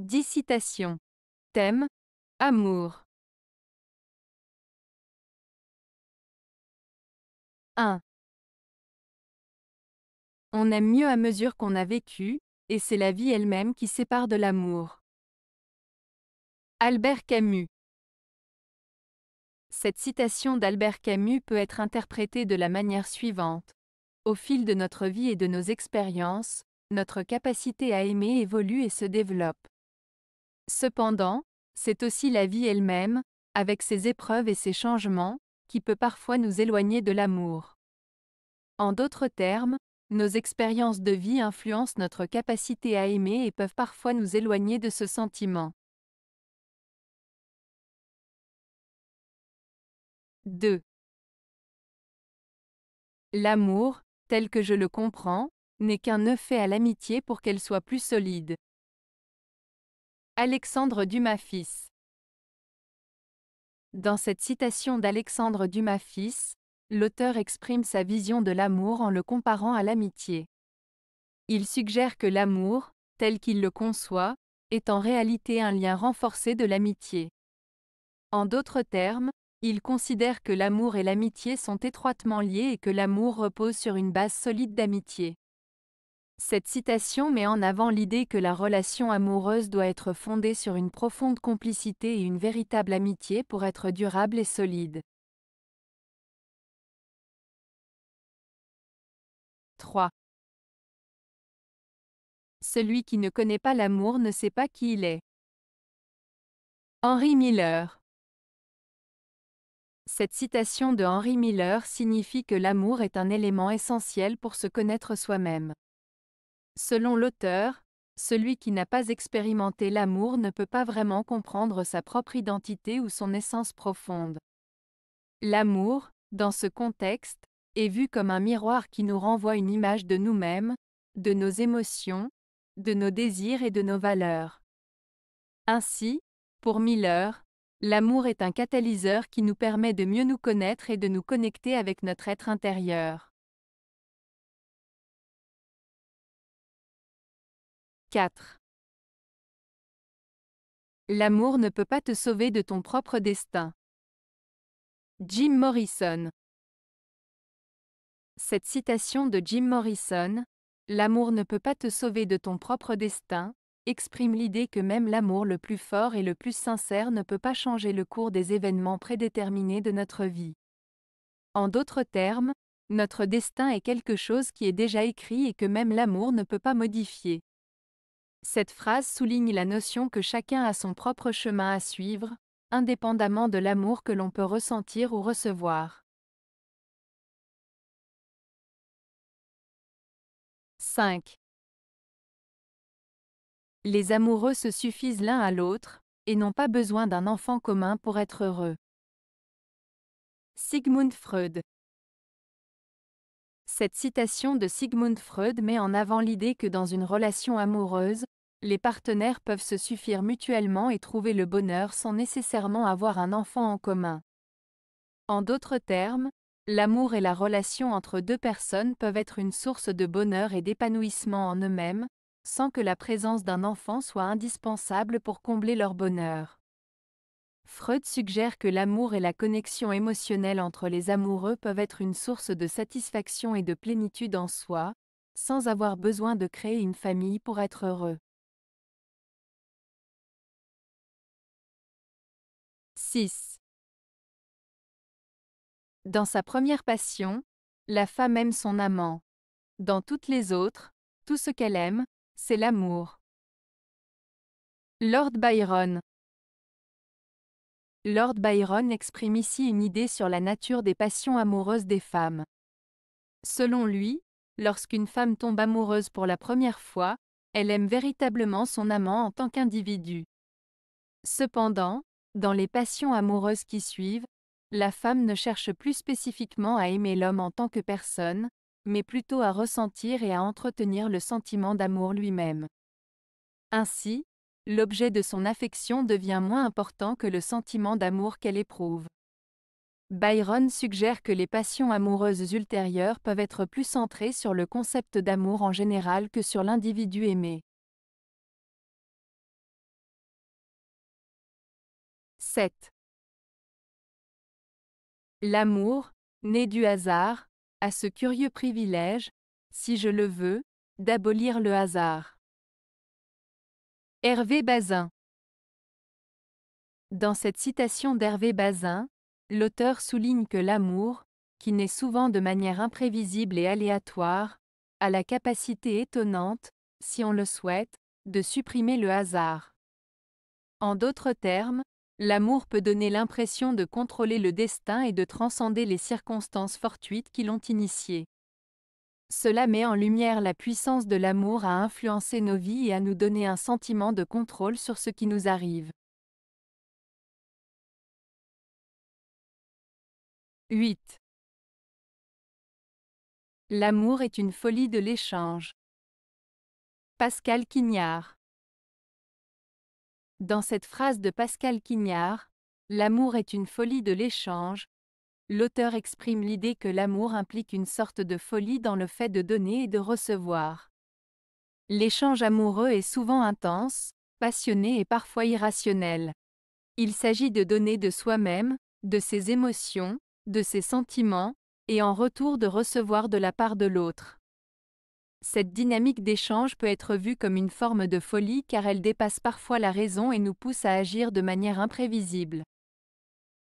10 citations. Thème: amour. 1. On aime mieux à mesure qu'on a vécu, et c'est la vie elle-même qui sépare de l'amour. Albert Camus. Cette citation d'Albert Camus peut être interprétée de la manière suivante. Au fil de notre vie et de nos expériences, notre capacité à aimer évolue et se développe. Cependant, c'est aussi la vie elle-même, avec ses épreuves et ses changements, qui peut parfois nous éloigner de l'amour. En d'autres termes, nos expériences de vie influencent notre capacité à aimer et peuvent parfois nous éloigner de ce sentiment. 2. L'amour, tel que je le comprends, n'est qu'un nœud fait à l'amitié pour qu'elle soit plus solide. Alexandre Dumas fils. Dans cette citation d'Alexandre Dumas fils, l'auteur exprime sa vision de l'amour en le comparant à l'amitié. Il suggère que l'amour, tel qu'il le conçoit, est en réalité un lien renforcé de l'amitié. En d'autres termes, il considère que l'amour et l'amitié sont étroitement liés et que l'amour repose sur une base solide d'amitié. Cette citation met en avant l'idée que la relation amoureuse doit être fondée sur une profonde complicité et une véritable amitié pour être durable et solide. 3. Celui qui ne connaît pas l'amour ne sait pas qui il est. Henry Miller. Cette citation de Henry Miller signifie que l'amour est un élément essentiel pour se connaître soi-même. Selon l'auteur, celui qui n'a pas expérimenté l'amour ne peut pas vraiment comprendre sa propre identité ou son essence profonde. L'amour, dans ce contexte, est vu comme un miroir qui nous renvoie une image de nous-mêmes, de nos émotions, de nos désirs et de nos valeurs. Ainsi, pour Miller, l'amour est un catalyseur qui nous permet de mieux nous connaître et de nous connecter avec notre être intérieur. 4. L'amour ne peut pas te sauver de ton propre destin. Jim Morrison. Cette citation de Jim Morrison, l'amour ne peut pas te sauver de ton propre destin, exprime l'idée que même l'amour le plus fort et le plus sincère ne peut pas changer le cours des événements prédéterminés de notre vie. En d'autres termes, notre destin est quelque chose qui est déjà écrit et que même l'amour ne peut pas modifier. Cette phrase souligne la notion que chacun a son propre chemin à suivre, indépendamment de l'amour que l'on peut ressentir ou recevoir. 5. Les amoureux se suffisent l'un à l'autre, et n'ont pas besoin d'un enfant commun pour être heureux. Sigmund Freud. Cette citation de Sigmund Freud met en avant l'idée que dans une relation amoureuse, les partenaires peuvent se suffire mutuellement et trouver le bonheur sans nécessairement avoir un enfant en commun. En d'autres termes, l'amour et la relation entre deux personnes peuvent être une source de bonheur et d'épanouissement en eux-mêmes, sans que la présence d'un enfant soit indispensable pour combler leur bonheur. Freud suggère que l'amour et la connexion émotionnelle entre les amoureux peuvent être une source de satisfaction et de plénitude en soi, sans avoir besoin de créer une famille pour être heureux. 6. Dans sa première passion, la femme aime son amant. Dans toutes les autres, tout ce qu'elle aime, c'est l'amour. Lord Byron. Lord Byron exprime ici une idée sur la nature des passions amoureuses des femmes. Selon lui, lorsqu'une femme tombe amoureuse pour la première fois, elle aime véritablement son amant en tant qu'individu. Cependant, dans les passions amoureuses qui suivent, la femme ne cherche plus spécifiquement à aimer l'homme en tant que personne, mais plutôt à ressentir et à entretenir le sentiment d'amour lui-même. Ainsi, l'objet de son affection devient moins important que le sentiment d'amour qu'elle éprouve. Byron suggère que les passions amoureuses ultérieures peuvent être plus centrées sur le concept d'amour en général que sur l'individu aimé. 7. L'amour, né du hasard, a ce curieux privilège, si je le veux, d'abolir le hasard. Hervé Bazin. Dans cette citation d'Hervé Bazin, l'auteur souligne que l'amour, qui naît souvent de manière imprévisible et aléatoire, a la capacité étonnante, si on le souhaite, de supprimer le hasard. En d'autres termes, l'amour peut donner l'impression de contrôler le destin et de transcender les circonstances fortuites qui l'ont initié. Cela met en lumière la puissance de l'amour à influencer nos vies et à nous donner un sentiment de contrôle sur ce qui nous arrive. 8. L'amour est une folie de l'échange. Pascal Quignard. Dans cette phrase de Pascal Quignard, l'amour est une folie de l'échange, l'auteur exprime l'idée que l'amour implique une sorte de folie dans le fait de donner et de recevoir. L'échange amoureux est souvent intense, passionné et parfois irrationnel. Il s'agit de donner de soi-même, de ses émotions, de ses sentiments, et en retour de recevoir de la part de l'autre. Cette dynamique d'échange peut être vue comme une forme de folie car elle dépasse parfois la raison et nous pousse à agir de manière imprévisible.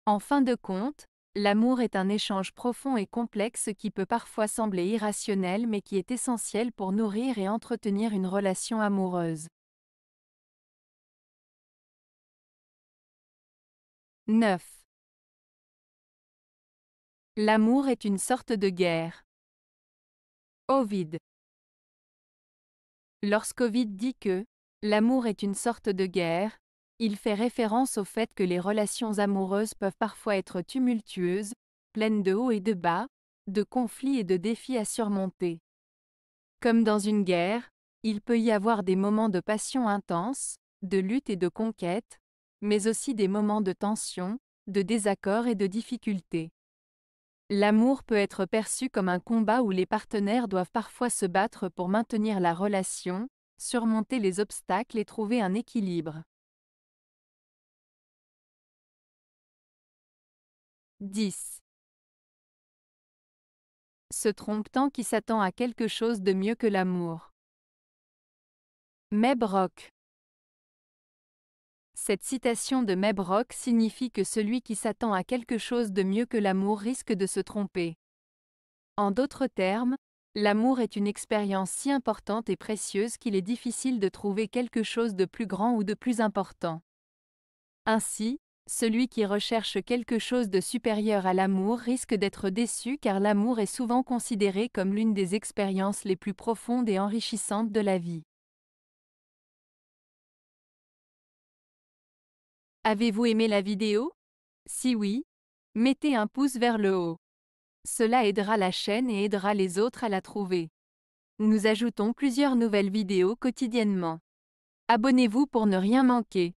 En fin de compte, l'amour est un échange profond et complexe qui peut parfois sembler irrationnel mais qui est essentiel pour nourrir et entretenir une relation amoureuse. 9. L'amour est une sorte de guerre. Ovide. Lorsqu'Ovide dit que « l'amour est une sorte de guerre », il fait référence au fait que les relations amoureuses peuvent parfois être tumultueuses, pleines de hauts et de bas, de conflits et de défis à surmonter. Comme dans une guerre, il peut y avoir des moments de passion intense, de lutte et de conquête, mais aussi des moments de tension, de désaccord et de difficulté. L'amour peut être perçu comme un combat où les partenaires doivent parfois se battre pour maintenir la relation, surmonter les obstacles et trouver un équilibre. 10. Se trompe-t-on qui s'attend à quelque chose de mieux que l'amour? Meb Rock. Cette citation de Meb Rock signifie que celui qui s'attend à quelque chose de mieux que l'amour risque de se tromper. En d'autres termes, l'amour est une expérience si importante et précieuse qu'il est difficile de trouver quelque chose de plus grand ou de plus important. Ainsi, celui qui recherche quelque chose de supérieur à l'amour risque d'être déçu car l'amour est souvent considéré comme l'une des expériences les plus profondes et enrichissantes de la vie. Avez-vous aimé la vidéo? Si oui, mettez un pouce vers le haut. Cela aidera la chaîne et aidera les autres à la trouver. Nous ajoutons plusieurs nouvelles vidéos quotidiennement. Abonnez-vous pour ne rien manquer.